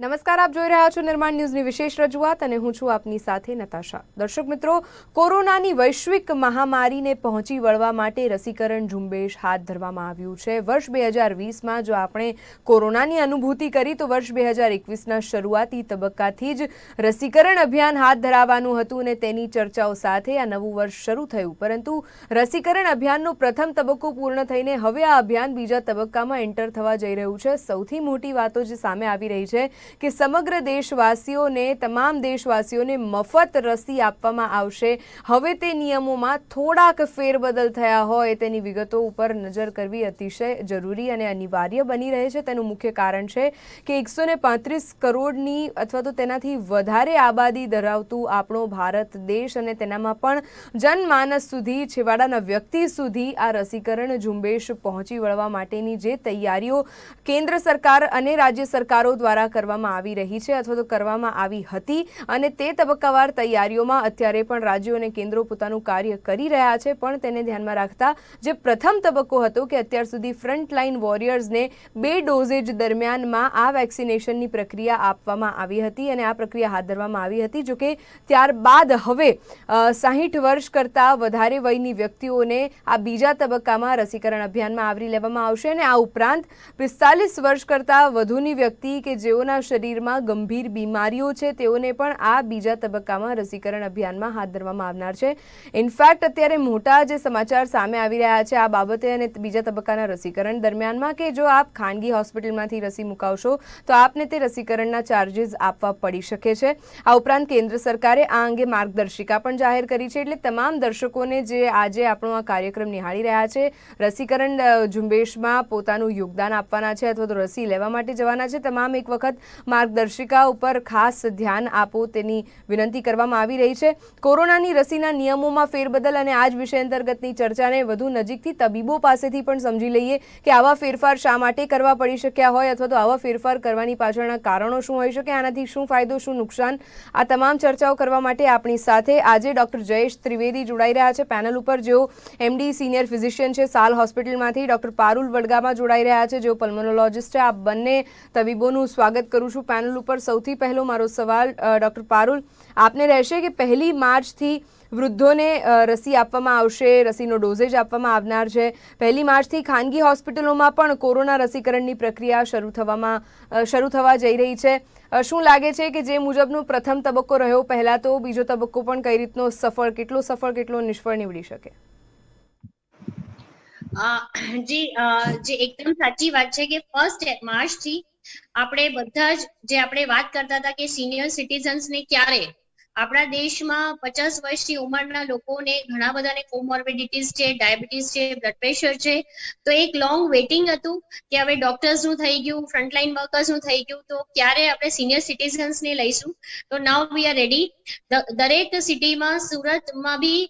નમસ્કાર, આપ જોઈ રહ્યા છો નિર્માણ ન્યૂઝની વિશેષ રજૂઆત અને હું છું આપની સાથે નતાશા। દર્શક મિત્રો, કોરોનાની વૈશ્વિક મહામારીને પહોંચી વળવા માટે રસીકરણ ઝુંબેશ હાથ ધરવામાં આવ્યું છે। વર્ષ 2020માં જો આપણે કોરોનાની અનુભૂતિ કરી તો વર્ષ 2021ના શરૂઆતી તબક્કાથી જ રસીકરણ અભિયાન હાથ ધરાવવાનું હતું અને તેની ચર્ચાઓ સાથે આ નવું વર્ષ શરૂ થયું। પરંતુ રસીકરણ અભિયાનનો પ્રથમ તબક્કો પૂર્ણ થઈને હવે આ અભિયાન બીજા તબક્કામાં એન્ટર થવા જઈ રહ્યું છે। સૌથી મોટી વાતો જે સામે આવી રહી છે કે સમગ્ર દેશવાસીઓને તમામ દેશવાસીઓને મફત રસી આપવામાં આવશે। હવે તે નિયમોમાં થોડાક ફેરબદલ થયા હોય તેની વિગતો ઉપર નજર કરવી અતિશય જરૂરી અને અનિવાર્ય બની રહે છે। તેનું મુખ્ય કારણ છે કે 135 કરોડની અથવા તો તેનાથી વધારે આબાદી ધરાવતું આપણો ભારત દેશ અને તેનામાં પણ જનમાનસ સુધી, છેવાડાના વ્યક્તિ સુધી આ રસીકરણ ઝુંબેશ પહોંચી વળવા માટેની જે તૈયારીઓ કેન્દ્ર સરકાર અને રાજ્ય સરકારો દ્વારા કરવામાં આવી રહી છે અથવા તો કરવામાં આવી હતી અને તે તબક્કાવાર તૈયારીઓમાં અત્યારે પણ રાજ્યો અને કેન્દ્રો પોતાનું કાર્ય કરી રહ્યા છે। પણ તેને ધ્યાનમાં રાખતા જે પ્રથમ તબક્કો હતો કે અત્યાર સુધી ફ્રન્ટલાઇન વોરિયર્સને 2 ડોઝેજ દરમિયાનમાં આ વેક્સિનેશનની પ્રક્રિયા આપવામાં આવી હતી અને આ પ્રક્રિયા હાથ ધરવામાં આવી હતી। જોકે ત્યારબાદ હવે 60 વર્ષ કરતાં વધારે વયની વ્યક્તિઓને આ બીજા તબક્કામાં રસીકરણ અભિયાનમાં આવરી લેવામાં આવશે અને આ ઉપરાંત 45 વર્ષ કરતાં વધુની વ્યક્તિ કે જેઓના શરીરમાં ગંભીર બીમારીઓ છે તેઓને પણ આ બીજા તબક્કામાં રસીકરણ અભિયાનમાં હાથ ધરવામાં આવનાર છે। ઇનફેક્ટ અત્યારે મોટા જે સમાચાર સામે આવી રહ્યા છે આ બાબતે અને બીજા તબક્કાના રસીકરણ દરમિયાનમાં કે જો આપ ખાનગી હોસ્પિટલમાંથી રસી મુકાવશો તો આપને તે રસીકરણના ચાર્જીસ આપવા પડી શકે છે। આ ઉપરાંત કેન્દ્ર સરકારે આ અંગે માર્ગદર્શિકા પણ જાહેર કરી છે। એટલે તમામ દર્શકોને જે આજે આપણો આ કાર્યક્રમ નિહાળી રહ્યા છે, રસીકરણ ઝુંબેશમાં પોતાનું યોગદાન આપવાના છે અથવા તો રસી લેવા માટે જવાના છે, તમામ એક વખત માર્ગદર્શિકા ઉપર ખાસ ધ્યાન આપો તેની વિનંતી કરવામાં આવી રહી છે। કોરોનાની રસીના નિયમોમાં ફેરબદલ અને આ જ વિષય અંતર્ગતની ચર્ચાને વધુ નજીકથી તબીબો પાસેથી પણ સમજી લઈએ કે આવા ફેરફાર શા માટે કરવા પડી શક્યા હોય અથવા તો આવા ફેરફાર કરવાની પાછળના કારણો શું હોઈ શકે, આનાથી શું ફાયદો શું નુકસાન, આ તમામ ચર્ચાઓ કરવા માટે આપણી સાથે આજે ડૉક્ટર જયેશ ત્રિવેદી જોડાઈ રહ્યા છે પેનલ ઉપર, જેઓ MD સિનિયર ફિઝિશિયન છે સાલ હોસ્પિટલમાંથી, ડૉક્ટર પારુલ વડગામા જોડાઈ રહ્યા છે જેઓ પલ્મોનોલોજિસ્ટ છે। આ બંને તબીબોનું સ્વાગત કરું છું પેનલ ઉપર। સૌથી પહેલો મારો સવાલ ડૉક્ટર પારુલ આપને રહેશે કે 1 માર્ચથી વૃદ્ધોને રસી આપવામાં આવશે, રસીનો ડોઝેજ આપવામાં આવનાર છે। 1 માર્ચથી ખાનગી હોસ્પિટલોમાં પણ કોરોના રસીકરણની પ્રક્રિયા શરૂ થવા જઈ રહી છે। શું લાગે છે કે જે મુજબનો પ્રથમ તબક્કો રહ્યો પહેલા, તો બીજો તબક્કો પણ કઈ રીતનો કેટલો સફળ કેટલો નિષ્ફળ નીવડી શકે? જે એકદમ સાચી વાત છે કે 1 માર્ચથી આપણે બધા જ જે આપણે વાત કરતા હતા કે સિનિયર સિટીઝન્સ ને ક્યારે આપણા દેશમાં 50 વર્ષની ઉંમરના લોકોને ઘણા બધાને કોમોર્બિડિટીઝ છે, ડાયાબિટીસ છે, બ્લડ પ્રેશર છે, તો એક લોંગ વેઇટિંગ હતું કે હવે ડોક્ટર્સનું થઈ ગયું, ફ્રન્ટલાઇન વર્કર્સનું થઈ ગયું, તો ક્યારે આપણે સિનિયર સિટીઝન્સને લઈશું। તો નાઉ વી આર રેડી। દરેક સિટીમાં, સુરતમાં બી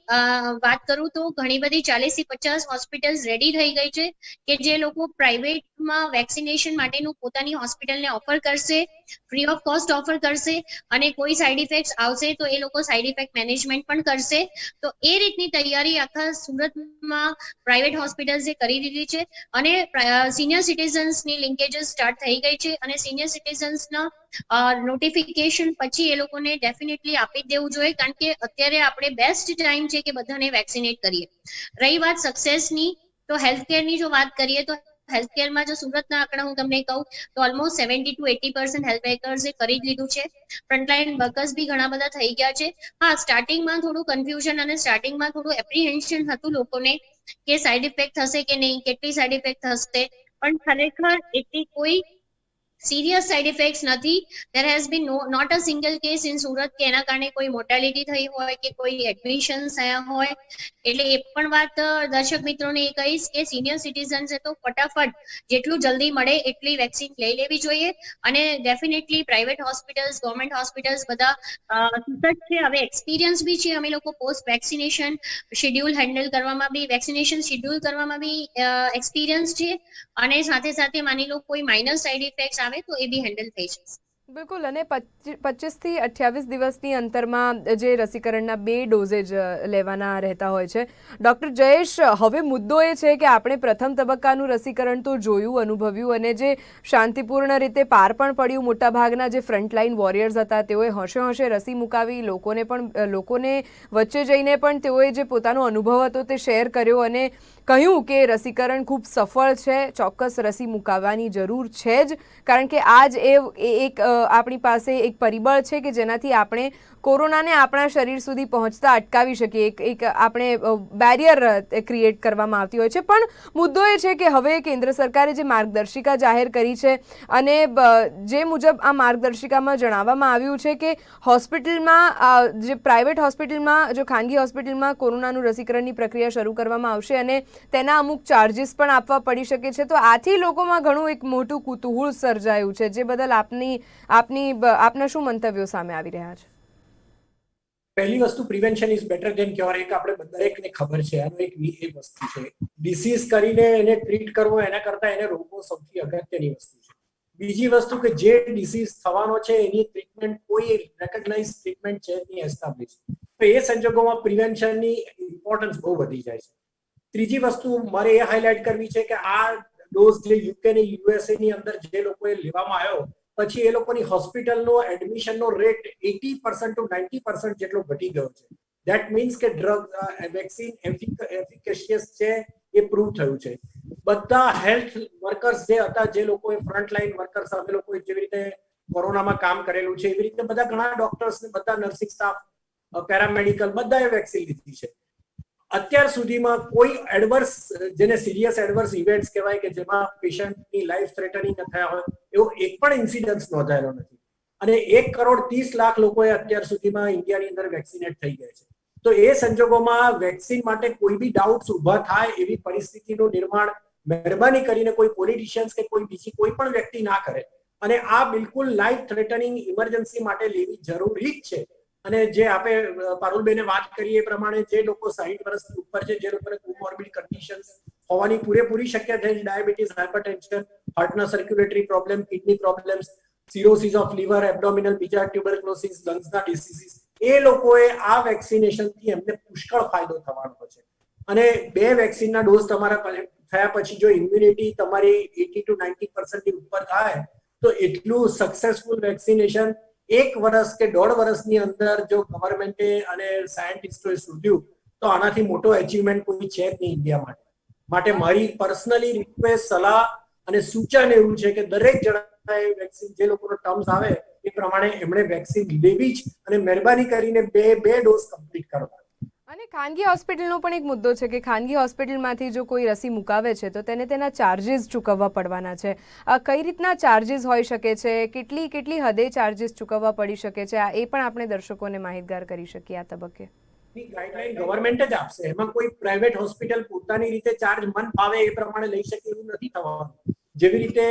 વાત કરું તો ઘણી બધી 40 થી 50 હોસ્પિટલ્સ રેડી થઈ ગઈ છે કે જે લોકો પ્રાઇવેટમાં વેક્સિનેશન માટેનું પોતાની હોસ્પિટલને ઓફર કરશે, ફ્રી ઓફ કોસ્ટ ઓફર કરશે અને કોઈ સાઇડ ઇફેક્ટ્સ આવશે તો એ લોકો સાઇડ ઇફેક્ટ મેનેજમેન્ટ પણ કરશે। તો એ રીતની તૈયારી આખા સુરતમાં પ્રાઇવેટ હોસ્પિટલ્સે કરી દીધી છે અને સિનિયર સિટીઝન્સની લિંકેજીસ સ્ટાર્ટ થઈ ગઈ છે અને સિનિયર સિટીઝન્સના નોટિફિકેશન પછી એ લોકોને ડેફિનેટલી આપી દેવું જોઈએ, કારણ કે અત્યારે આપણે બેસ્ટ ટાઈમ છે કે બધાને વેક્સિનેટ કરીએ। રહી વાત સક્સેસની, તો હેલ્થકેરની જો વાત કરીએ તો હેલ્થકેરમાં જો સુરતના આંકડા હું તમને કહું તો ઓલમોસ્ટ 70 to 80% હેલ્થ વર્કર્સે કરી લીધું છે। ફ્રન્ટલાઇન વર્કર્સ બી ઘણા બધા થઈ ગયા છે। હા, સ્ટાર્ટિંગમાં થોડું કન્ફ્યુઝન અને સ્ટાર્ટિંગમાં થોડું એપ્રિહેન્શન હતું લોકોને કે સાઇડ ઇફેક્ટ થશે કે નહીં, કેટલી સાઇડ ઇફેક્ટ થશે, પણ ખરેખર એટલી કોઈ સિરિયસ સાઇડ ઇફેક્ટ્સ નથી। there has been not a single case in Surat કે એના કારણે કોઈ મોર્ટાલિટી થઈ હોય કે કોઈ એડમિશન્સ થયા હોય। એટલે એ પણ વાત દર્શક મિત્રોને એ કહીશ કે સિનિયર સિટીઝન્સે તો ફટાફટ જેટલું જલ્દી મળે એટલી વેક્સિન લઈ લેવી જોઈએ અને definitely private hospitals, government hospitals બધા સુરત છે। હવે એક્સપિરિયન્સ બી છે અમે લોકો પોસ્ટ વેક્સિનેશન શેડ્યુલ હેન્ડલ કરવામાં બી, વેક્સિનેશન શેડ્યુલ કરવામાં બી એક્સપિરિયન્સ છે અને સાથે સાથે માની લો કોઈ માઇનર સાઇડ ઇફેક્ટ્સ આવે તો એ બી હેન્ડલ થઈ જશે। બિલકુલ. અને 25થી 28 દિવસની અંતરમાં જે રસીકરણના 2 ડોઝેજ લેવાના રહેતા હોય છે. ડૉક્ટર જયેશ, હવે મુદ્દો એ છે કે આપણે પ્રથમ તબક્કાનું રસીકરણ તો જોયું, અનુભવ્યું અને જે શાંતિપૂર્ણ રીતે પાર પણ પડ્યું. મોટાભાગના જે ફ્રન્ટલાઇન વોરિયર્સ હતા તેઓએ હોંશે રસી મુકાવી, લોકોને વચ્ચે જઈને પણ તેઓએ જે પોતાનો અનુભવ હતો તે શેર કર્યો અને કહ્યું કે રસીકરણ ખૂબ સફળ છે, ચોક્કસ રસી મુકાવવાની જરૂર છે જ, કારણ કે આ જ એક આપણી પાસે એક પરિબળ છે કે જેનાથી આપણે કોરોનાને આપણા શરીર સુધી પહોંચતા અટકાવી શકીએ. એક આપણે બેરિયર ક્રિએટ કરવામાં આવતી હોય છે. પણ મુદ્દો એ છે કે હવે કેન્દ્ર સરકારે જે માર્ગદર્શિકા જાહેર કરી છે અને જે મુજબ આ માર્ગદર્શિકામાં જણાવવામાં આવ્યું છે કે હોસ્પિટલમાં, જે પ્રાઇવેટ હોસ્પિટલમાં, જો ખાનગી હોસ્પિટલમાં કોરોનાનું રસીકરણની પ્રક્રિયા શરૂ કરવામાં આવશે અને તેના અમુક ચાર્જીસ પણ આપવા પડી શકે છે. તો આથી લોકોમાં ઘણું એક મોટું કુતૂહલ સર્જાયું છે, જે બદલ આપના શું મંતવ્યો સામે આવી રહ્યા છે? પહેલી વસ્તુ, prevention is better than cure. એક આપણે દરેકને ખબર છે, આનો એક વસ્તુ છે. ડિસીઝ કરીને એને ટ્રીટ કરવો એના કરતા એને રોકવો સૌથી અગત્યની વસ્તુ છે. બીજી વસ્તુ કે જે ડિસીઝ થવાનો છે એની ટ્રીટમેન્ટ, કોઈ રેકગ્નાઇઝ ટ્રીટમેન્ટ છે નહીં એસ્ટાબ્લિશ. તો એ સંજોગોમાં પ્રિવેન્શનની ઇમ્પોર્ટન્સ બહુ વધી જાય છે. ત્રીજી વસ્તુ મારે એ હાઇલાઇટ કરવી છે કે આ ડોઝ જે યુકે ને યુએસએ ની અંદર જે લોકોએ લેવામાં આવ્યો, પછી એ લોકોની હોસ્પિટલનો એડમિશનનો રેટ 80% ટુ 90% જેટલો ઘટી ગયો છે. ધેટ મીન્સ કે વેક્સિન એફિકેશિયસ છે એ પ્રૂવ થયું છે. બધા હેલ્થ વર્કર્સ જે હતા, જે લોકોએ ફ્રન્ટલાઇન વર્કર્સ, અમે લોકોએ જેવી રીતે કોરોનામાં કામ કરેલું છે એવી રીતે બધા ઘણા ડોક્ટર્સ ને બધા નર્સિંગ સ્ટાફ, પેરામેડિકલ બધાએ વેક્સિન લીધી છે. અત્યાર સુધીમાં કોઈ એડવર્સ, જેને સિરિયસ એડવર્સ ઇવેન્ટ્સ કહેવાય કે જેમાં પેશન્ટની લાઈફ થ્રેટનિંગ થયા હોય, એવો એક પણ ઇન્સિડન્સ નોંધાયેલો નથી. અને 1,30,00,000 લોકોએ અત્યાર સુધીમાં ઇન્ડિયાની અંદર વેક્સિનેટ થઈ ગયા છે. તો એ સંજોગોમાં વેક્સિન માટે કોઈ બી ડાઉટ્સ ઊભા થાય એવી પરિસ્થિતિનું નિર્માણ મહેરબાની કરીને કોઈ પોલિટિશિયન્સ કે કોઈ બીજી કોઈ પણ વ્યક્તિ ના કરે. અને આ બિલકુલ લાઈફ થ્રેટનિંગ ઇમરજન્સી માટે લેવી જરૂરી જ છે. અને જે આપણે પારુલબેને વાત કરી એ પ્રમાણે જે લોકો 60 વર્ષથી ઉપર છે, જે લોકોને કોમોર્બિડ કન્ડિશન્સ હોવાની પૂરેપૂરી શક્યતા છે, ડાયાબિટીસ, હાઇપરટેન્શન, હાર્ટના circulatory problem, kidney problems, cirrhosis of liver, abdominal, બીજા ટ્યુબરક્લોસિસ, લંગ્સના ડિસીઝીસ, એ લોકોએ આ વેક્સિનેશનથી એમને પુષ્કળ ફાયદો થવાનો છે. અને 2 વેક્સિનના ડોઝ તમારા થયા પછી જો ઇમ્યુનિટી તમારી 80 ટુ 90% ની ઉપર થાય તો એટલું સક્સેસફુલ વેક્સિનેશન 1 વર્ષ કે 1.5 વર્ષની અંદર જો ગવર્મેન્ટે અને સાયન્ટિસ્ટોએ શોધ્યું તો આનાથી મોટો અચીવમેન્ટ કોઈ છે જ નહીં ઇન્ડિયા માટે મારી પર્સનલી રિક્વેસ્ટ, સલાહ અને સૂચન એવું છે કે દરેક જણાએ વેક્સિન, જે લોકોનો ટર્મ્સ આવે એ પ્રમાણે એમણે વેક્સિન લેવી જ, અને મહેરબાની કરીને બે ડોઝ કમ્પ્લીટ કરવા. અને ખાનગી હોસ્પિટલનો પણ એક મુદ્દો છે કે ખાનગી હોસ્પિટલમાંથી જો કોઈ રસી મુકાવે છે તો તેને તેના ચાર્જીસ ચૂકવવા પડવાના છે. કઈ રીતના ચાર્જીસ હોઈ શકે છે, કેટલી હદે ચાર્જીસ ચૂકવવા પડી શકે છે, એ પણ આપણે દર્શકોને માહિતગાર કરી શકીએ આ તબક્કે. ગાઈડલાઈન ગવર્મેન્ટ જ આપશે. એમાં કોઈ પ્રાઇવેટ હોસ્પિટલ પોતાની રીતે ચાર્જ મન ફાવે એ પ્રમાણે લઈ શકે એવું નથી થવાનું. જેવી રીતે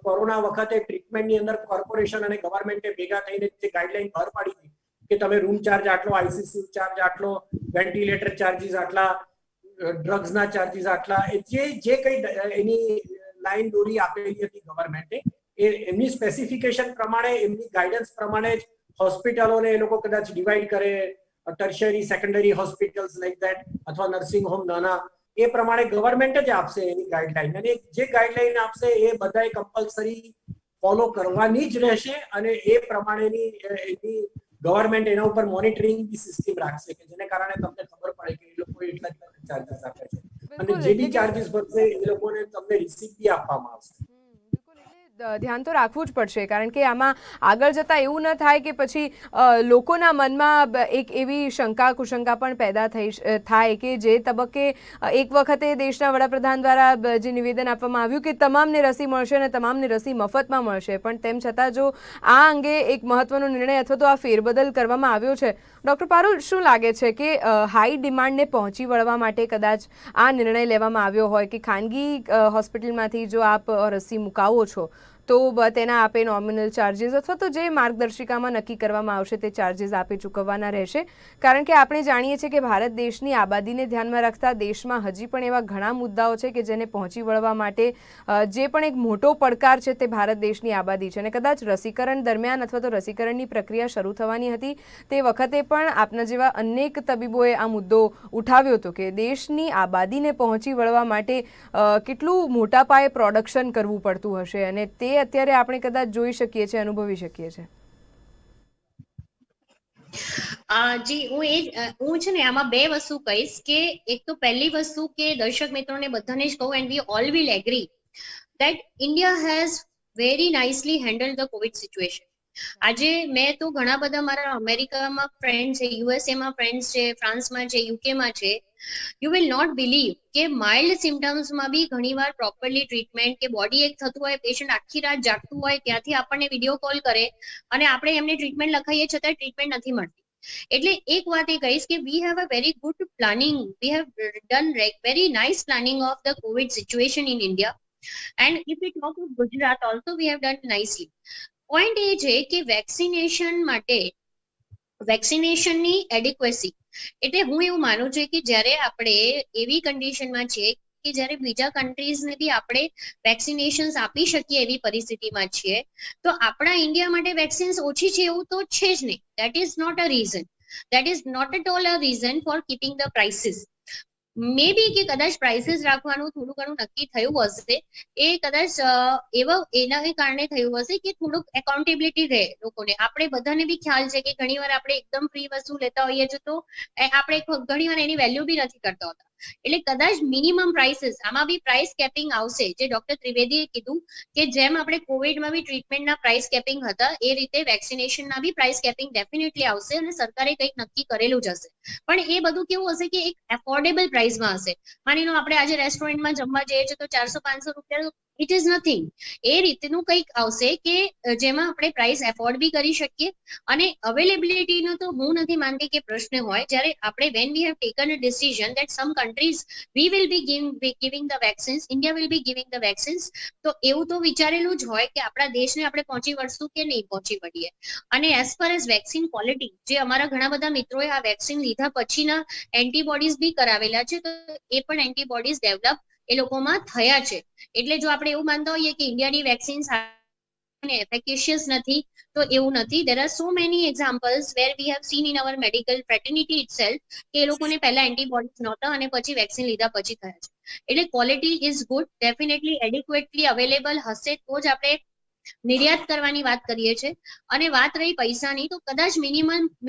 કોરોના વખતે ટ્રીટમેન્ટની અંદર કોર્પોરેશન અને ગવર્મેન્ટે ભેગા થઈને જે ગાઈડલાઈન બહાર પાડી હતી કે તમે રૂમ ચાર્જ આટલો, આઈસીસી ચાર્જ આટલો, વેન્ટિલેટર ચાર્જીસ આટલા, ડ્રગ્સના ચાર્જીસ આટલા, જે કઈ એની લાઈન દોરી આપેલી હતી ગવર્મેન્ટે, એ એમની સ્પેસિફિકેશન પ્રમાણે, એમની ગાઈડન્સ પ્રમાણે જ હોસ્પિટલોને એ લોકો કદાચ ડિવાઈડ કરે, tertiary, secondary hospitals like that, અથવા નર્સિંગ હોમ નાના, એ પ્રમાણે ગવર્મેન્ટ જ આપશે એની ગાઈડલાઈન. અને જે ગાઈડલાઈન આપશે એ બધાએ કમ્પલસરી ફોલો કરવાની જ રહેશે. અને એ પ્રમાણેની એની ગવર્મેન્ટ એના ઉપર મોનિટરિંગ સિસ્ટમ રાખશે કે જેને કારણે તમને ખબર પડે કે એ લોકો એટલા ચાર્જીસ આપે છે, અને જે બી ચાર્જીસ ભરશે એ લોકોને તમને રિસીપ્ટ બી આપવામાં આવશે. ધ્યાન તો રાખવું જ પડશે, કારણ કે આમાં આગળ જતાં એવું ન થાય કે પછી લોકોના મનમાં એક એવી શંકા કુશંકા પણ પેદા થાય કે જે તબક્કે એક વખતે દેશના વડાપ્રધાન દ્વારા જે નિવેદન આપવામાં આવ્યું કે તમામને રસી મળશે અને તમામને રસી મફતમાં મળશે, પણ તેમ છતાં જો આ અંગે એક મહત્વનો નિર્ણય અથવા તો આ ફેરબદલ કરવામાં આવ્યો છે, ડૉક્ટર પારુલ, શું લાગે છે કે હાઈ ડિમાન્ડને પહોંચી વળવા માટે કદાચ આ નિર્ણય લેવામાં આવ્યો હોય કે ખાનગી હોસ્પિટલમાંથી જો આપ રસી મુકાવો છો તો તેના આપે નોમિનલ ચાર્જીસ અથવા તો જે માર્ગદર્શિકામાં નક્કી કરવામાં આવશે તે ચાર્જીસ આપે ચૂકવવાના રહેશે. કારણ કે આપણે જાણીએ છીએ કે ભારત દેશની આબાદીને ધ્યાનમાં રાખતા દેશમાં હજી પણ એવા ઘણા મુદ્દાઓ છે કે જેને પહોંચી વળવા માટે જે પણ એક મોટો પડકાર છે તે ભારત દેશની આબાદી છે. અને કદાચ રસીકરણ દરમિયાન અથવા તો રસીકરણની પ્રક્રિયા શરૂ થવાની હતી તે વખતે પણ આપના જેવા અનેક તબીબોએ આ મુદ્દો ઉઠાવ્યો હતો કે દેશની આબાદીને પહોંચી વળવા માટે કેટલું મોટા પાયે પ્રોડક્શન કરવું પડતું હશે, અને તે અત્યારે આપણે કદાચ જોઈ શકીએ છીએ, અનુભવી શકીએ છીએ. હું છે ને આમાં બે વસ્તુ કહીશ કે એક તો પહેલી વસ્તુ કે દર્શક મિત્રોને બધાને જ કહું, and we all will agree that India has very nicely handled the COVID situation. આજે મેં તો ઘણા બધા મારા અમેરિકામાં ફ્રેન્ડ છે, યુએસએમાં ફ્રેન્ડ્સ છે, ફ્રાન્સમાં છે, યુકેમાં છે. યુ વિલ નોટ બિલીવ કે માઇલ્ડ સિમ્ટમ્સમાં બી ઘણીવાર પ્રોપરલી ટ્રીટમેન્ટ કે બોડી એક થતું હોય, પેશન્ટ આખી રાત જાગતું હોય, ત્યાંથી આપણને વિડીયો કોલ કરે અને આપણે એમને ટ્રીટમેન્ટ લખાઈએ છતાં ટ્રીટમેન્ટ નથી મળતી. એટલે એક વાત એ કહીશ કે we have a very good planning, we have done very nice planning of the Covid situation in India. And if we talk of Gujarat also, we have done nicely. Point એ છે કે વેક્સિનેશન માટે વેક્સિનેશનની એડિક્વસી, એટલે હું એવું માનું છું કે જ્યારે આપણે એવી કન્ડિશનમાં છીએ કે જ્યારે બીજા કન્ટ્રીઝને બી આપણે વેક્સિનેશન આપી શકીએ એવી પરિસ્થિતિમાં છીએ, તો આપણા ઇન્ડિયા માટે વેક્સિન્સ ઓછી છે એવું તો છે જ નહીં. That is not a reason, that is not at all a reason for keeping the prices. Maybe કે કદાચ પ્રાઇસીસ રાખવાનું થોડું ઘણું નક્કી થયું હશે, એ કદાચ એના કારણે થયું હશે કે થોડુંક એકાઉન્ટેબિલિટી રહે લોકોને. આપણે બધાને બી ખ્યાલ છે કે ઘણીવાર આપણે એકદમ ફ્રી વસ્તુ લેતા હોઈએ છીએ તો આપણે ઘણીવાર એની વેલ્યુ બી નથી કરતા હોતા. એટલે કદાચ મિનિમમ પ્રાઇસીસ, આમાં બી પ્રાઇસ કેપિંગ આવશે, જે ડોક્ટર ત્રિવેદીએ કીધું કે જેમ આપણે કોવિડમાં બી ટ્રીટમેન્ટના પ્રાઇસ કેપિંગ હતા એ રીતે વેક્સિનેશનના બી પ્રાઇસ કેપિંગ ડેફિનેટલી આવશે અને સરકારે કંઈક નક્કી કરેલું જ હશે. પણ એ બધું કેવું હશે કે એક એફોર્ડેબલ પ્રાઇસમાં હશે. માની લો આપણે આજે રેસ્ટોરન્ટમાં જમવા જઈએ છીએ તો 400-500 રૂપિયા, ઇટ ઇઝ નથિંગ. એ રીતનું કંઈક આવશે કે જેમાં આપણે પ્રાઇસ એફોર્ડ બી કરી શકીએ. અને અવેલેબિલિટીનો તો હું નથી માનતી કે પ્રશ્ન હોય. જ્યારે આપણે when we have taken a decision that some countries we will be giving the vaccines, India will be giving the vaccines, તો એવું તો વિચારેલું જ હોય કે આપણા દેશને આપણે પહોંચી વળશું કે નહીં પહોંચી વળીએ. અને as far as vaccine quality, જે અમારા ઘણા બધા મિત્રોએ આ વેક્સિન લીધા પછીના એન્ટીબોડીઝ બી કરાવેલા છે, તો એ પણ એન્ટીબોડીઝ ડેવલપ એ લોકોમાં થયા છે. એટલે જો આપણે એવું માનતા હોઈએ કે ઇન્ડિયાની વેક્સિન્સ એફિકેશિયસ નથી, તો એવું નથી. there are so many examples where we have seen in our medical fraternity itself કે એ લોકોને પહેલા એન્ટીબોડીઝ નહોતા અને પછી વેક્સિન લીધા પછી થયા છે. એટલે quality is good, definitely adequately available હશે તો જ આપણે નિર્યાત કરવાની વાત કરીએ છીએ. અને વાત રહી પૈસાની, તો કદાચ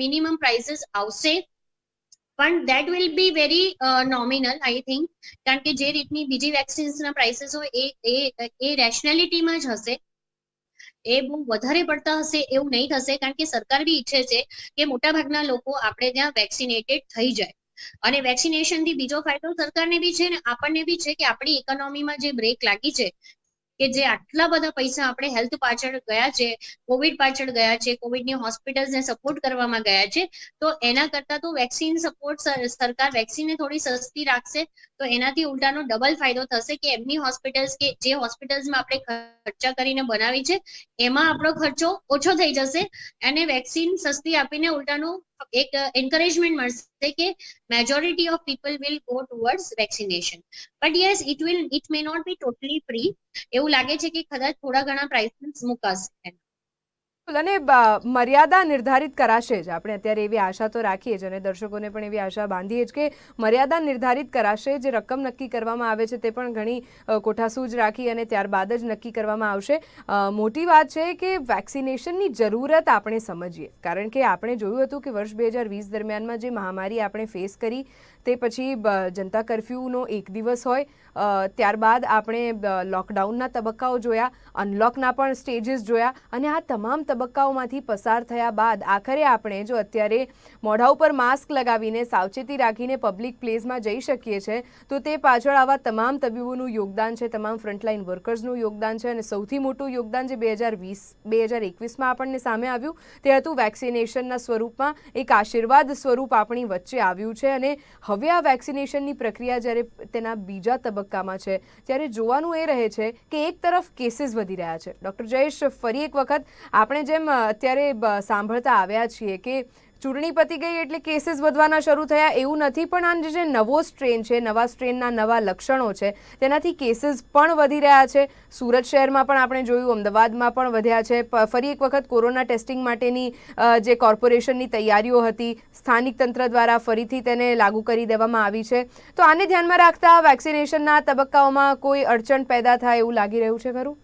મિનિમમ પ્રાઇસીસ આવશે, પણ that will be very nominal I think. કારણ કે જે રીતની બીજી વેક્સિન્સના પ્રાઇસીસ હોય એ રેશનાલિટીમાં જ હશે, એ બહુ વધારે પડતા હશે એવું નહીં થશે. કારણ કે સરકાર બી ઈચ્છે છે કે મોટાભાગના લોકો આપણે ત્યાં વેક્સિનેટેડ થઈ જાય. અને વેક્સિનેશનથી બીજો ફાયદો સરકારને બી છે ને આપણને બી છે કે આપણી ઇકોનોમીમાં જે બ્રેક લાગી છે, કે જે આટલા બધા પૈસા આપણે હેલ્થ પાછળ ગયા છે, કોવિડ પાછળ ગયા છે, કોવિડની હોસ્પિટલ્સને સપોર્ટ કરવામાં ગયા છે, તો એના કરતા તો વેક્સિન સપોર્ટ સરકાર વેક્સિનને થોડી સસ્તી રાખશે તો એનાથી ઉલટાનો ડબલ ફાયદો થશે કે એમની હોસ્પિટલ્સ કે જે હોસ્પિટલ્સમાં આપણે ખર્ચા કરીને બનાવી છે એમાં આપણો ખર્ચો ઓછો થઈ જશે અને વેક્સિન સસ્તી આપીને ઉલટાનું એક એન્કરેજમેન્ટ મળશે કે majority of people will go towards vaccination. But yes, it may not be totally free. એવું લાગે છે કે કદાચ થોડા ઘણા પ્રાઇસીસ મુકાશે. અને મર્યાદા નિર્ધારિત કરાશે જ. આપણે અત્યારે એવી આશા તો રાખીએ જ અને દર્શકોને પણ એવી આશા બાંધીએ જ કે મર્યાદા નિર્ધારિત કરાશે. જે રકમ નક્કી કરવામાં આવે છે તે પણ ઘણી કોઠાસૂઝ રાખી અને ત્યારબાદ જ નક્કી કરવામાં આવશે. મોટી વાત છે કે વેક્સિનેશનની જરૂરત આપણે સમજીએ, કારણ કે આપણે જોયું હતું કે વર્ષ 2020 દરમિયાનમાં જે મહામારી આપણે ફેસ કરી તે પછી જનતા કર્ફ્યુનો 1 દિવસ હોય, ત્યારબાદ આપણે લોકડાઉનના તબક્કાઓ જોયા, અનલોકના પણ સ્ટેજીસ જોયા, અને આ તમામ તબક્કાઓમાંથી પસાર થયા બાદ આખરે આપણે જો અત્યારે મોઢા ઉપર માસ્ક લગાવીને સાવચેતી રાખીને પબ્લિક પ્લેસમાં જઈ શકીએ છીએ, તો તે પાછળ આવા તમામ તબીબોનું યોગદાન છે, તમામ ફ્રન્ટલાઇન વર્કર્સનું યોગદાન છે. અને સૌથી મોટું યોગદાન જે 2021માં આપણને સામે આવ્યું તે હતું વેક્સિનેશનના સ્વરૂપમાં. એક આશીર્વાદ સ્વરૂપ આપણી વચ્ચે આવ્યું છે. અને હવે આ વેક્સિનેશનની પ્રક્રિયા જ્યારે તેના બીજા તબક્કામાં છે ત્યારે જોવાનું એ રહે છે કે એક તરફ કેસીસ વધી રહ્યા છે. ડૉક્ટર જયેશ, ફરી એક વખત આપણે જેમ અત્યારે સાંભળતા આવ્યા છીએ કે ચૂંટણી પતી ગઈ એટલે કેસીસ વધવાના શરૂ થયા, એવું નથી. પણ આ જે નવો સ્ટ્રેન છે, નવા સ્ટ્રેનના નવા લક્ષણો છે, તેનાથી કેસીસ પણ વધી રહ્યા છે. સુરત શહેરમાં પણ આપણે જોયું, અમદાવાદમાં પણ વધ્યા છે. ફરી એક વખત કોરોના ટેસ્ટિંગ માટેની જે કોર્પોરેશનની તૈયારીઓ હતી, સ્થાનિક તંત્ર દ્વારા ફરીથી તેને લાગુ કરી દેવામાં આવી છે. તો આને ધ્યાનમાં રાખતા વેક્સિનેશનના તબક્કાઓમાં કોઈ અડચણ પેદા થાય એવું લાગી રહ્યું છે ખરું?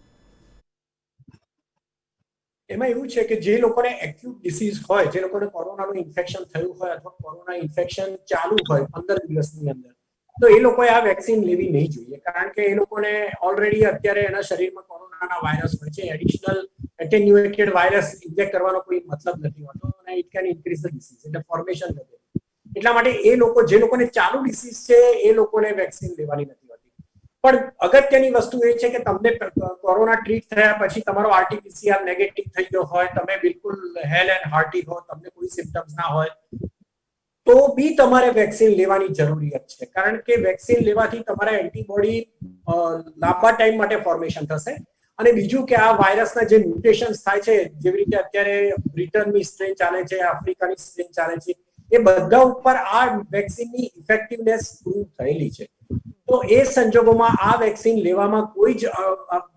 એમાં એવું છે કે જે લોકોને એક્યુટ ડિસીઝ હોય, જે લોકોને કોરોનાનું ઇન્ફેક્શન થયું હોય અથવા કોરોના ઇન્ફેક્શન ચાલુ હોય 15 દિવસની અંદર, તો એ લોકોએ આ વેક્સિન લેવી નહીં જોઈએ. કારણ કે એ લોકોને ઓલરેડી અત્યારે એના શરીરમાં કોરોનાના વાયરસ હોય છે. એડિશનલ એટેન્યુએટેડ વાયરસ ઇન્જેક્ટ કરવાનો કોઈ મતલબ નથી હોતો અને it can increase the disease, એટલે ફોર્મેશન વધે. એટલા માટે એ લોકો, જે લોકોને ચાલુ ડિસીઝ છે, એ લોકોને વેક્સિન લેવાની નથી હોતી. પણ અગત્યની વસ્તુ એ છે કે તમને કોરોના ટ્રીટ થયા પછી તમારો આરટીપીસીઆર નેગેટિવ થઈ ગયો હોય, તમે બિલકુલ હેલ એન્ડ હાર્ટી હો, તમને કોઈ સિમ્પટમ્સ ના હોય, તો બી તમારે વેક્સિન લેવાની જરૂરિયાત છે. કારણ કે વેક્સિન લેવાથી તમારા એન્ટીબોડી લાંબા ટાઈમ માટે ફોર્મેશન થશે. અને બીજું કે આ વાયરસના જે મ્યુટેશન્સ થાય છે, જેવી રીતે અત્યારે બ્રિટનની સ્ટ્રેન ચાલે છે, આફ્રિકાની સ્ટ્રેન ચાલે છે, એ બધા ઉપર આ વેક્સિનની ઇફેક્ટિવનેસ પ્રૂવ થયેલી છે. તો એ સંજોગોમાં આ વેક્સિન લેવામાં કોઈ જ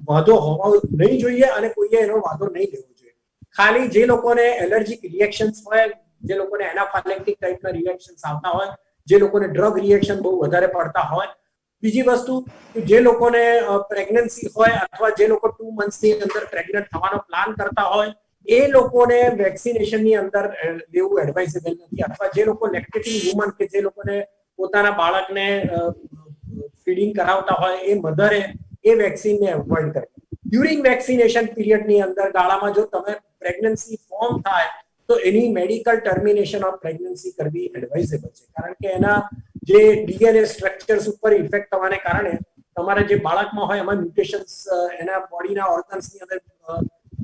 વાંધો હોવો નહીં જોઈએ અને કોઈએ એનો વાંધો નહીં લેવો જોઈએ. ખાલી જે લોકોને એલર્જીક રિએક્શન્સ હોય, જે લોકોને એનાફાઇલેક્ટિક ટાઈપના રિએક્શન્સ આવતા હોય, જે લોકોને ડ્રગ રિએક્શન બહુ વધારે પડતા હોય, બીજી વસ્તુ જે લોકોને પ્રેગ્નન્સી હોય અથવા જે લોકો 2 મંથ્સની અંદર પ્રેગ્નન્ટ થવાનો પ્લાન કરતા હોય, એ લોકોને વેક્સિનેશનની અંદર લેવું એડવાઇઝેબલ નથી. અથવા જે લોકો લેક્ટેટિંગ વુમન, કે જે લોકોને પોતાના બાળકને ફીડિંગ કરાવતા હોય, એ મધરે એ વેક્સિનને એવોઇડ કરે. ડ્યુરિંગ વેક્સિનેશન પીરિયડની અંદર ગાળામાં જો તમે પ્રેગ્નન્સી ફોર્મ થાય તો એની મેડિકલ ટર્મિનેશન ઓફ પ્રેગ્નન્સી કરવી એડવાઇઝેબલ છે. કારણ કે એના જે ડીએનએ સ્ટ્રક્ચર્સ ઉપર ઇફેક્ટ થવાને કારણે તમારા જે બાળકમાં હોય એમાં મ્યુટેશન્સ, એના બોડીના ઓર્ગન્સની અંદર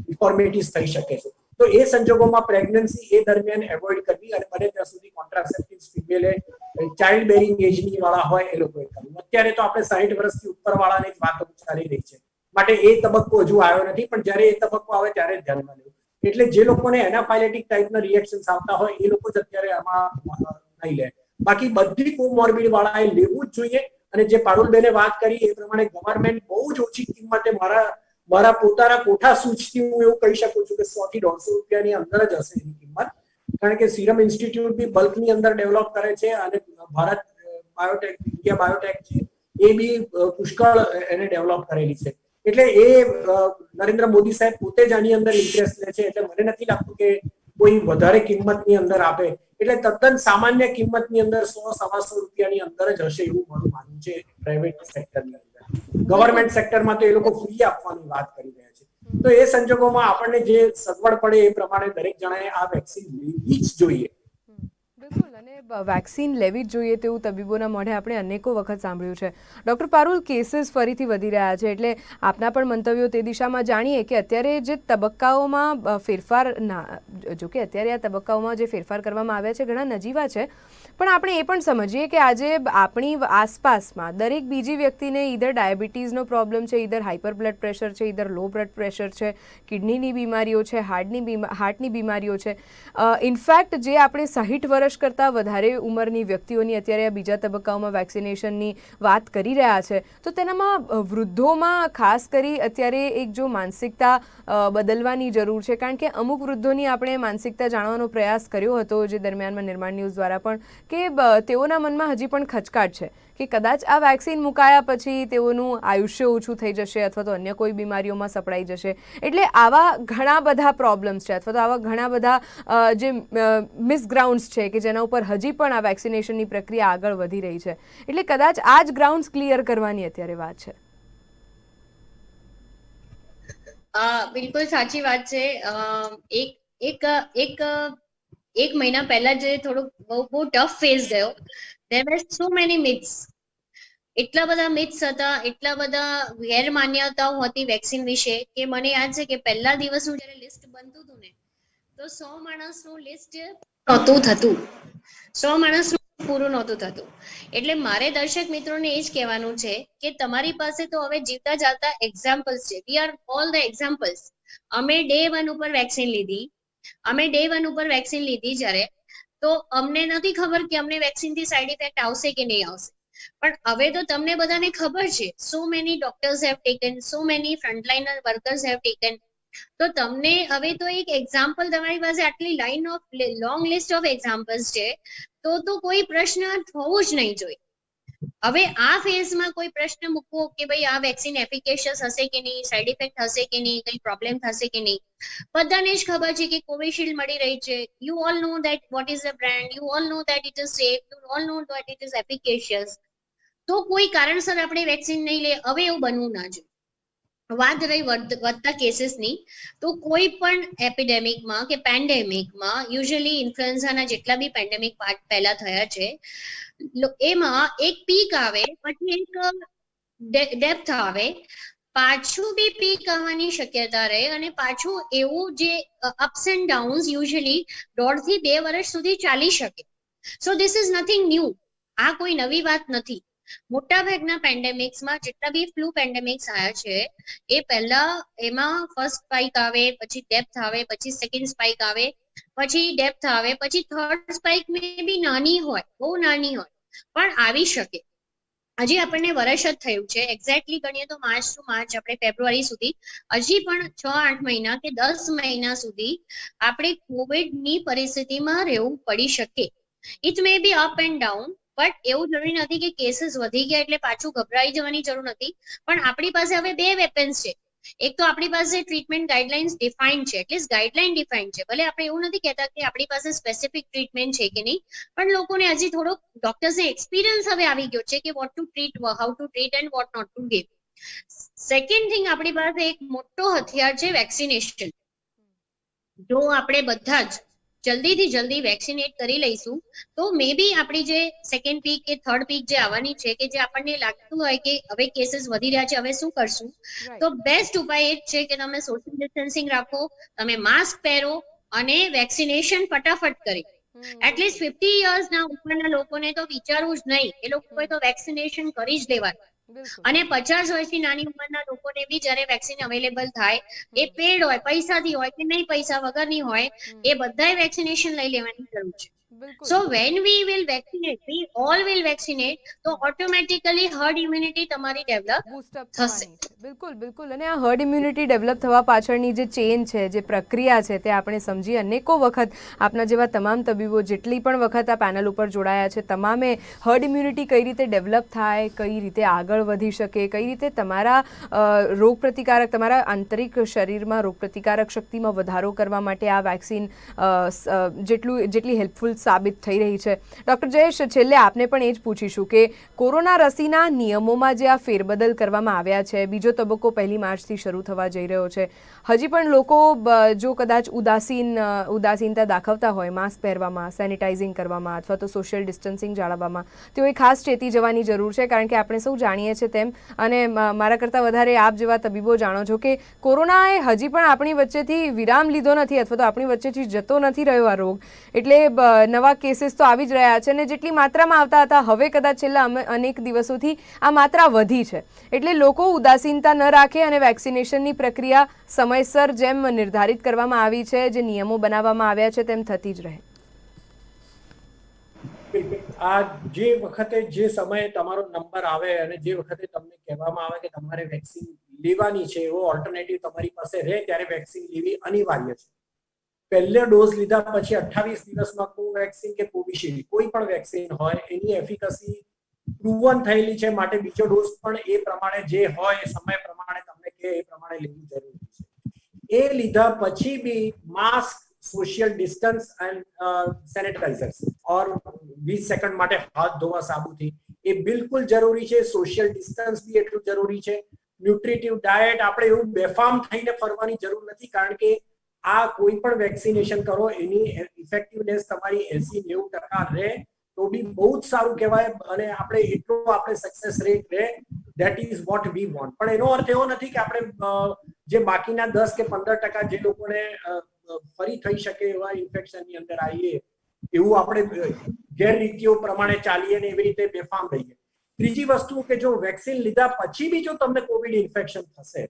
ડિફોર્મિટીઝ થઈ શકે છે. તો એ સંજોગોમાં પ્રેગ્નન્સી એ દરમિયાન એવોઇડ કરવી અને બને ત્યાં સુધી કોન્ટ્રાસેપ્ટિવ્સ ફિમેલે ચાઇલ્ડ બેરિંગ એજની વાળા હોય એ લોકોએ કરવું. અત્યારે તો આપણે 60 વર્ષથી ઉપર વાળાની જ વાતો ચાલી રહી છે, માટે એ તબક્કો હજુ આવ્યો નથી. પણ જ્યારે એ તબક્કો આવે ત્યારે ધ્યાનમાં લેવું. એટલે જે લોકોને એનાફાઇલેટિક ટાઈપના રિએક્શન્સ આવતા હોય એ લોકો જ અત્યારે આમાં નહીં લે. બાકી બધી કોમોર્બિડ વાળાએ લેવું જ જોઈએ. અને જે પારુલબેને વાત કરી એ પ્રમાણે ગવર્મેન્ટ બહુ જ ઓછી કિંમતે, મારા પોતાના કોઠા સૂચથી હું એવું કહી શકું છું કે 100 થી 150 રૂપિયાની અંદર જ હશે એની કિંમત. કારણ કે સીરમ ઇન્સ્ટિટ્યૂટ બી બલ્કની અંદર ડેવલપ કરે છે અને ભારત બાયોટેક, ઇન્ડિયા બાયોટેક છે, એ બી પુષ્કળ એને ડેવલપ કરેલી છે. એટલે એ નરેન્દ્ર મોદી સાહેબ પોતે જ આની અંદર ઇન્ટરેસ્ટ લે છે. એટલે મને નથી લાગતું કે કોઈ વધારે કિંમતની અંદર આપે. એટલે તદ્દન સામાન્ય કિંમતની અંદર 100-125 રૂપિયાની અંદર જ હશે એવું મારું માનવું છે પ્રાઇવેટ સેક્ટરની અંદર. ગવર્મેન્ટ સેક્ટરમાં તો એ લોકો ફ્રી આપવાની વાત કરી રહ્યા છે. તો એ સંજોગોમાં આપણને જે સગવડ પડે એ પ્રમાણે દરેક જણાએ આ વેક્સિન લેવી જ જોઈએ. બિલકુલ, અને વેક્સિન લેવી જ જોઈએ તેવું તબીબોના મોઢે આપણે અનેકો વખત સાંભળ્યું છે. ડૉક્ટર પારુલ, કેસીસ ફરીથી વધી રહ્યા છે, એટલે આપના પણ મંતવ્યો તે દિશામાં જાણીએ કે અત્યારે જે તબક્કાઓમાં જો કે અત્યારે આ તબક્કાઓમાં જે ફેરફાર કરવામાં આવ્યા છે ઘણા નજીવા છે, પણ આપણે એ પણ સમજીએ કે આજે આપણી આસપાસમાં દરેક બીજી વ્યક્તિને ઈધર ડાયાબિટીસનો પ્રોબ્લેમ છે, ઈધર હાઇપર બ્લડ પ્રેશર છે, ઈધર લો બ્લડ પ્રેશર છે, કિડનીની બીમારીઓ છે, હાર્ટની બીમારીઓ છે. ઇનફેક્ટ જે આપણે 60 વર્ષ કરતાં વધારે ઉંમરની વ્યક્તિઓની અત્યારે આ બીજા તબક્કાઓમાં વેક્સિનેશનની વાત કરી રહ્યા છે, તો તેનામાં વૃદ્ધોમાં ખાસ કરી અત્યારે એક જો માનસિકતા બદલવાની જરૂર છે. કારણ કે અમુક વૃદ્ધોની આપણે માનસિકતા જાણવાનો પ્રયાસ કર્યો હતો જે દરમિયાનમાં નિર્માણ ન્યૂઝ દ્વારા પણ, કે તેઓના મનમાં હજી પણ ખચકાટ છે કે કદાચ આ વેક્સિન મુકાયા પછી તેઓનું આયુષ્ય ઓછું થઈ જશે અથવા તો અન્ય કોઈ બીમારીઓમાં સપડાઈ જશે. એટલે આવા ઘણા બધા પ્રોબ્લેમ્સ છે અથવા તો આવા ઘણા બધા જે મિસગ્રાઉન્ડ્સ છે કે જેના ઉપર હજી પણ આ વેક્સિનેશનની પ્રક્રિયા આગળ વધી રહી છે. એટલે કદાચ આ જ ગ્રાઉન્ડ્સ ક્લિયર કરવાની અત્યારે વાત છે. બિલકુલ સાચી વાત છે. એક એક એક એક મહિના પહેલા જે થોડુંક બહુ ટફ ફેઝ ગયો, there were so many myths. એટલા બધા મિથ્સ હતા, એટલા બધા ગેરમાન્યતાઓ હતી વેક્સિન વિશે કે મને યાદ છે કે પહેલા દિવસનું જ્યારે લિસ્ટ બનતું હતું ને, તો 100 માણસનું લિસ્ટ નહોતું થતું, 100 માણસનું પૂરું નહોતું થતું. એટલે મારે દર્શક મિત્રોને એ જ કહેવાનું છે કે તમારી પાસે તો હવે જીવતા જાગતા એક્ઝામ્પલ્સ છે. We are all the examples. અમે ડે 1 ઉપર વેક્સિન લીધી જ્યારે, તો અમને નથી ખબર કે અમને વેક્સિન થી સાઈડ ઇફેક્ટ આવશે કે નહીં આવશે. પણ હવે તો તમને બધાને ખબર છે. So many doctors have taken, so many frontliner workers have taken. તો તમને હવે તો એક એક્ઝામ્પલ, તમારી પાસે આટલી line of long list of examples છે, તો કોઈ પ્રશ્ન થવું જ નહીં જોઈએ. હવે આ ફેઝમાં કોઈ પ્રશ્ન મૂકવો કે ભાઈ આ વેક્સિન એફિકેશિયસ હશે કે નહીં, સાઈડ ઇફેક્ટ હશે કે નહીં, કઈ પ્રોબ્લેમ થશે કે નહીં, બધાને જ ખબર છે કે કોવિશિલ્ડ મળી રહી છે. You all know that what is the brand, you all know that it is safe, you all know that it is efficacious. તો કોઈ કારણસર આપણે વેક્સિન નહીં લે, હવે એવું બનવું ના જોઈએ. વાત રહી વધતા કેસીસની, તો કોઈ પણ એપિડેમિકમાં કે પેન્ડેમિકમાં, યુઝ્યુઅલી ઇન્ફ્લુએન્ઝાના જેટલા બી પેન્ડેમિક પહેલા થયા છે, એમાં એક પીક આવે, પછી એક ડેપ્થ આવે, પાછું બી પીક આવવાની શક્યતા રહે, અને પાછું એવું જે અપ્સ એન્ડ ડાઉન્સ યુઝ્યુઅલી 1.5 થી 2 વર્ષ સુધી ચાલી શકે. So this is nothing new. આ કોઈ નવી વાત નથી. મોટા ભાગના પેન્ડેમિક્સમાં જેટલા બી ફ્લુ પેન્ડેમિક્સ આવ્યા છે, એ પહેલા એમાં ફર્સ્ટ સ્પાઇક આવે, પછી ડેપ્થ આવે, પછી સેકન્ડ સ્પાઇક આવે, પછી ડેપ્થ આવે, પછી થર્ડ સ્પાઇક મે બી નાની હોય, બહુ નાની હોય, પણ આવી શકે. હજી આપણને વર્ષ જ થયું છે, એક્ઝેક્ટલી ગણીએ તો માર્ચ ટુ માર્ચ, આપણે ફેબ્રુઆરી સુધી, હજી પણ 6-8 મહિના કે 10 મહિના સુધી આપણે કોવિડની પરિસ્થિતિમાં રહેવું પડી શકે. It may be up and down, but એવું જરૂરી નથી કે કેસીસ વધી ગયા એટલે પાછું ગભરાઈ જવાની જરૂર નથી. પણ આપણી પાસે હવે 2 વેપન્સ છે. એક તો આપણી પાસે ટ્રીટમેન્ટ ગાઈડલાઇન્સ ડિફાઇન્ડ છે, એટલીસ્ટ ગાઈડલાઇન ડિફાઇન્ડ છે. ભલે આપણે એવું નથી કહેતા કે આપણી પાસે સ્પેસિફિક ટ્રીટમેન્ટ છે કે નહીં, પણ લોકોને હજી થોડોક ડોક્ટર્સને એક્સપિરિયન્સ હવે આવી ગયો છે કે what to treat, how to treat and what not to give. Second thing, આપણી પાસે એક મોટો હથિયાર છે વેક્સિનેશન. જો આપણે બધા જ જલ્દીથી જલ્દી વેક્સિનેટ કરી લઈશું, તો મે બી આપણી જે સેકન્ડ પીક કે થર્ડ પીક જે આવવાની છે, કે જે આપણને લાગતું હોય કે હવે કેસીસ વધી રહ્યા છે, હવે શું કરશું, તો બેસ્ટ ઉપાય એ જ છે કે તમે સોશિયલ ડિસ્ટન્સિંગ રાખો, તમે માસ્ક પહેરો અને વેક્સિનેશન ફટાફટ કરી. એટલીસ્ટ 50 યર્સના ઉપરના લોકોને તો વિચારવું જ નહીં, એ લોકોએ તો વેક્સિનેશન કરી જ લેવાનું. અને 50 વર્ષથી નાની ઉંમરના લોકોને બી જ્યારે વેક્સિન અવેલેબલ થાય, એ પેડ હોય, પૈસાથી હોય કે નહીં પૈસા વગરની હોય, એ બધાય વેક્સિનેશન લઈ લેવાની જરૂર છે. So when we will vaccinate, we all will vaccinate, તો ઓટોમેટિકલી હર્ડ ઇમ્યુનિટી તમારી ડેવલપ બૂસ્ટઅપ થશે. થવાની છે. બિલકુલ બિલકુલ. અને આ હર્ડ ઇમ્યુનિટી ડેવલપ થવા પાછળની જે ચેન છે, જે પ્રક્રિયા છે, તે આપણે સમજી અનેકો વખત આપના જેવા તમામ તબીબો જેટલી પણ વખત આ પેનલ ઉપર જોડાયા છે, તમામે હર્ડ ઇમ્યુનિટી કઈ રીતે ડેવલપ થાય, કઈ રીતે આગળ વધી શકે, કઈ રીતે તમારા રોગપ્રતિકારક, તમારા આંતરિક શરીરમાં રોગપ્રતિકારક શક્તિમાં વધારો કરવા માટે આ વેક્સિન જેટલી હેલ્પફુલ સાબિત થઈ રહી છે. ડૉક્ટર જયેશ, છેલ્લે આપને પણ એ જ પૂછીશું કે કોરોના રસીના નિયમોમાં જે આ ફેરબદલ કરવામાં આવ્યા છે, બીજો તબક્કો 1 માર્ચથી શરૂ થવા જઈ રહ્યો છે, હજી પણ લોકો જો કદાચ ઉદાસીનતા દાખવતા હોય માસ્ક પહેરવામાં, સેનિટાઇઝિંગ કરવામાં અથવા તો સોશિયલ ડિસ્ટન્સિંગ જાળવવામાં, તેઓએ ખાસ ચેતી જવાની જરૂર છે. કારણ કે આપણે સૌ જાણીએ છીએ તેમ, અને મારા કરતાં વધારે આપ જેવા તબીબો જાણો છો કે કોરોનાએ હજી પણ આપણી વચ્ચેથી વિરામ લીધો નથી, અથવા તો આપણી વચ્ચેથી જતો નથી રહ્યો આ રોગ. એટલે નવા કેસીસ તો આવી જ રહ્યા છે, અને જેટલી માત્રામાં આવતા હતા, હવે કદાચ છેલ્લા અનેક દિવસોથી આ માત્રા વધી છે. એટલે લોકો ઉદાસીનતા ન રાખે અને વેક્સિનેશનની પ્રક્રિયા સમયસર જેમ નિર્ધારિત કરવામાં આવી છે, જે નિયમો બનાવવામાં આવ્યા છે, તેમ થતી જ રહે. આ જે વખતે જે સમયે તમારો નંબર આવે અને જે વખતે તમને કહેવામાં આવે કે તમારે વેક્સિન લેવાની છે, એવો ઓલ્ટરનેટિવ તમારી પાસે રહે, ત્યારે વેક્સિન લેવી અનિવાર્ય છે. પહેલો ડોઝ લીધા પછી 28 દિવસમાં કોવેક્સિન કે કોવિશિલ્ડ કોઈ પણ વેક્સિન હોય, એની એફિકસી પ્રૂવન થયેલી છે, માટે બીજો ડોઝ પણ એ પ્રમાણે જે હોય એ સમય પ્રમાણે તમને કે એ પ્રમાણે લેવું જરૂરી છે. એ લીધા પછી બી mask, social distance and sanitisers or 20 second માટે હાથ ધોવા સાબુથી, એ બિલકુલ જરૂરી છે. સોશિયલ ડિસ્ટન્સ બી એટલું જરૂરી છે. ન્યુટ્રિટિવ ડાયટ, આપણે એવું બેફામ થઈને ફરવાની જરૂર નથી, કારણ કે આ કોઈ પણ વેક્સિનેશન કરો એની ઇફેક્ટિવનેસ તમારી 80-90% રહે તો બી બહુ જ સારું કહેવાય, અને આપણે એટલો આપણે સક્સેસ રેટ રહે, that is what we want. પણ એનો અર્થ એવો નથી કે આપણે જે બાકીના 10 કે 15% જે લોકોને ફરી થઈ શકે એવા ઇન્ફેક્શનની અંદર આવીએ, એવું આપણે ગેરરીતિઓ પ્રમાણે ચાલીએ ને એવી રીતે બેફામ રહીએ. ત્રીજી વસ્તુ કે જો વેક્સિન લીધા પછી બી જો તમને કોવિડ ઇન્ફેક્શન થશે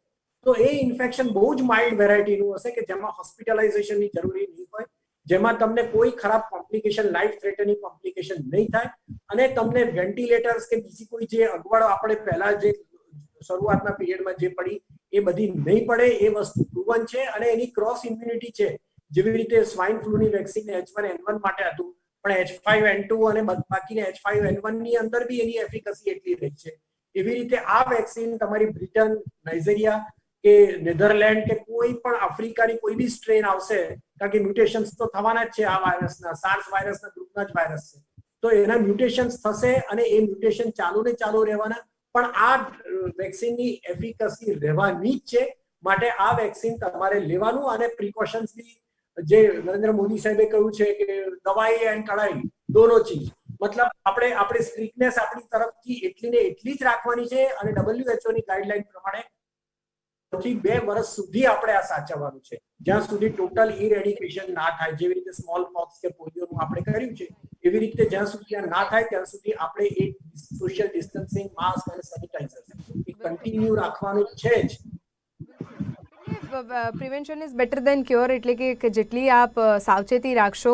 તો એ ઇન્ફેક્શન બહુ જ માઇલ્ડ વેરાયટીનું હશે, કે જેમાં હોસ્પિટલાઇઝેશનની જરૂરી નહીં હોય, જેમાં તમને કોઈ ખરાબ કોમ્પ્લિકેશન, લાઈફ થ્રેટનિંગ કોમ્પ્લિકેશન નહીં થાય, અને તમને વેન્ટિલેટર્સ કે બીજી કોઈ જે અગવડ આપણે પહેલા જે શરૂઆતના પીરિયડમાં જે પડી એ બધી નહીં પડે. એ વસ્તુ પ્રૂવન છે, અને એની ક્રોસ ઇમ્યુનિટી છે. જેવી રીતે સ્વાઇન ફ્લૂની વેક્સિન H1N1 માટે હતું, પણ H5N2 અને બાકીના H5N1 ની અંદર બી એની એફિકસી એટલી રહી છે. એવી રીતે આ વેક્સિન તમારી બ્રિટન, નાઇજીરિયા કે નેધરલેન્ડ કે કોઈ પણ આફ્રિકાની કોઈ બી સ્ટ્રેન આવશે, કારણ કે મ્યુટેશન્સ તો થવાના જ છે આ વાયરસના, સાર્સ વાયરસના ગ્રુપના જ વાયરસ છે, તો એના મ્યુટેશન્સ થશે અને એ મ્યુટેશન ચાલુ ને ચાલુ રહેવાના, પણ આ વેક્સિનની એફિકસી રહેવાની જ છે. માટે આ વેક્સિન તમારે લેવાનું, અને પ્રિકોશન્સ બી જે નરેન્દ્ર મોદી સાહેબે કહ્યું છે કે દવાઈ એન્ડ કડાઈ દોનો ચીજ, મતલબ આપણે સ્ટ્રિક્ટનેસ આપણી તરફથી એટલી ને એટલી જ રાખવાની છે, અને WHO ની ગાઈડલાઈન પ્રમાણે 2 વર્ષ સુધી આપણે આ સાચવવાનું છે, જ્યાં સુધી ટોટલ ઇરેડિકેશન ના થાય. જેવી રીતે સ્મોલ પોક્સ કે પોલિયોનું આપણે કર્યું છે, એવી રીતે જ્યાં સુધી આ ના થાય ત્યાં સુધી આપણે એક સોશિયલ ડિસ્ટન્સિંગ, માસ્ક અને સેનિટાઈઝર એ કન્ટિન્યુ રાખવાનું છે જ. Prevention is better than cure, એટલે કે જેટલી આપ સાવચેતી રાખશો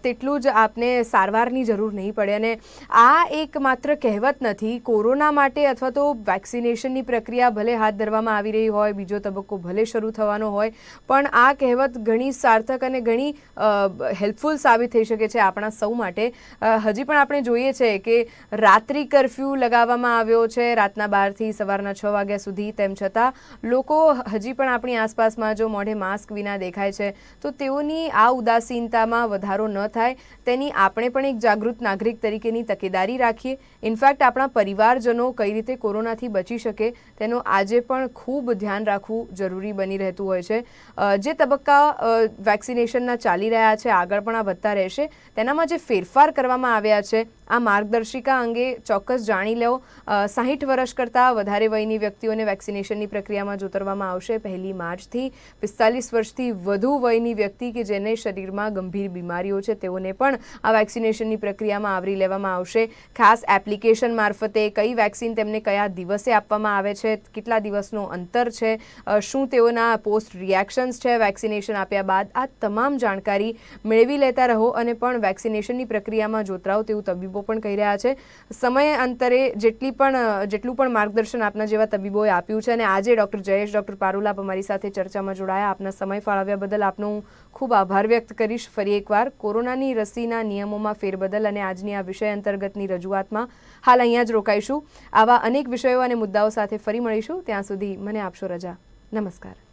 તેટલું જ આપને સારવારની જરૂર નહીં પડે. અને આ એક માત્ર કહેવત નથી. કોરોના માટે અથવા તો વેક્સિનેશનની પ્રક્રિયા ભલે હાથ ધરવામાં આવી રહી હોય, બીજો તબક્કો ભલે શરૂ થવાનો હોય, પણ આ કહેવત ઘણી સાર્થક અને ઘણી હેલ્પફુલ સાબિત થઈ શકે છે આપણા સૌ માટે. હજી પણ આપણે જોઈએ છે કે રાત્રિ કર્ફ્યુ લગાવવામાં આવ્યો છે, રાતના 12 થી સવારના 6 વાગ્યા સુધી. તેમ છતાં લોકો હજી પણ આપણી આસપાસમાં જો મોઢે માસ્ક વિના દેખાય છે, તો તેઓની આ ઉદાસીનતામાં વધારો ન થાય તેની આપણે પણ એક જાગૃત નાગરિક તરીકેની તકેદારી રાખીએ. ઇનફેક્ટ આપણા પરિવારજનો કઈ રીતે કોરોનાથી બચી શકે તેનું આજે પણ ખૂબ ધ્યાન રાખવું જરૂરી બની રહેતું હોય છે. જે તબક્કા વેક્સિનેશનના ચાલી રહ્યા છે, આગળ પણ આ વધતા રહેશે. તેનામાં જે ફેરફાર કરવામાં આવ્યા છે, આ માર્ગદર્શિકા અંગે ચોક્કસ જાણી લો. 60 વર્ષ કરતાં વધારે વયની વ્યક્તિઓને વેક્સિનેશનની પ્રક્રિયામાં જોતરવામાં આવશે 1 માર્ચથી. 45 વર્ષથી વધુ વયની વ્યક્તિ કે જેને શરીરમાં ગંભીર બીમારીઓ છે તેઓને પણ આ વેક્સિનેશનની પ્રક્રિયામાં આવરી લેવામાં આવશે. ખાસ એપ્લિકેશન મારફતે કઈ વેક્સિન તેમને કયા દિવસે આપવામાં આવે છે, કેટલા દિવસનો અંતર છે, શું તેઓના પોસ્ટ રિએક્શન્સ છે વેક્સિનેશન આપ્યા બાદ, આ તમામ જાણકારી મેળવી લેતા રહો અને પણ વેક્સિનેશનની પ્રક્રિયામાં જોતરાઓ તેવું તબીબો પણ કહી રહ્યા છે. સમય અંતરે જેટલું પણ માર્ગદર્શન આપના જેવા તબીબોએ આપ્યું છે, અને આજે ડૉક્ટર જયેશ, ડૉક્ટર પારુલ આપ અમારી સાથે ચર્ચામાં જોડાયા. આપના સમય ફાળવ્યા બદલ આપનો હું ખૂબ આભાર વ્યક્ત કરીશ. ફરી એકવાર કોરોનાની રસીના નિયમોમાં ફેરબદલ અને આજની આ વિષય અંતર્ગતની રજૂઆતમાં હાલ અહીંયા જ રોકાઈશું. આવા અનેક વિષયો અને મુદ્દાઓ સાથે ફરી મળીશું. ત્યાં સુધી મને આપશો રજા. નમસ્કાર.